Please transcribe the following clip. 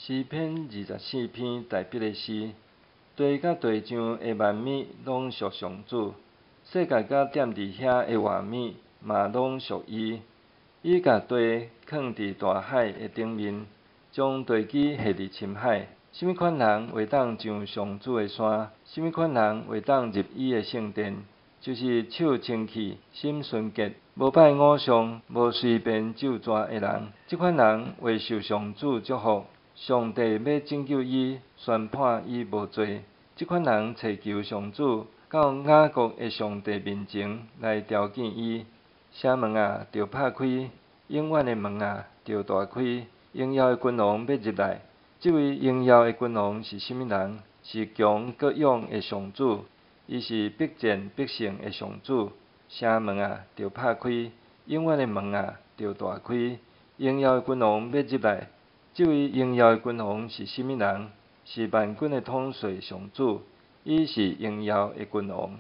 诗篇24篇第1个诗，地甲地上的万物拢属上主，世界甲踮伫遐的万物嘛拢属伊。伊甲地囥伫大海的顶面，将地基下伫深海。什物款人会当上上主的山？什物款人会当入伊的圣殿？就是手清气、心纯洁、无拜偶像、无随便咒詛的人。即款人会受上主祝福。上帝要拯救伊，宣判伊无罪。即款人祈求上主到雅各的上帝面前来朝见伊。城门啊，着拍开；永远的门啊，着大开。荣耀的君王要入来。这位荣耀的君王是甚物人？是强各勇的上主。伊是必战必胜的上主。城门啊，着拍开；永远的门啊，着大开。荣耀的君王要入来。这位荣耀的君王是甚物人？是万军的统帅上主。伊是荣耀的君王。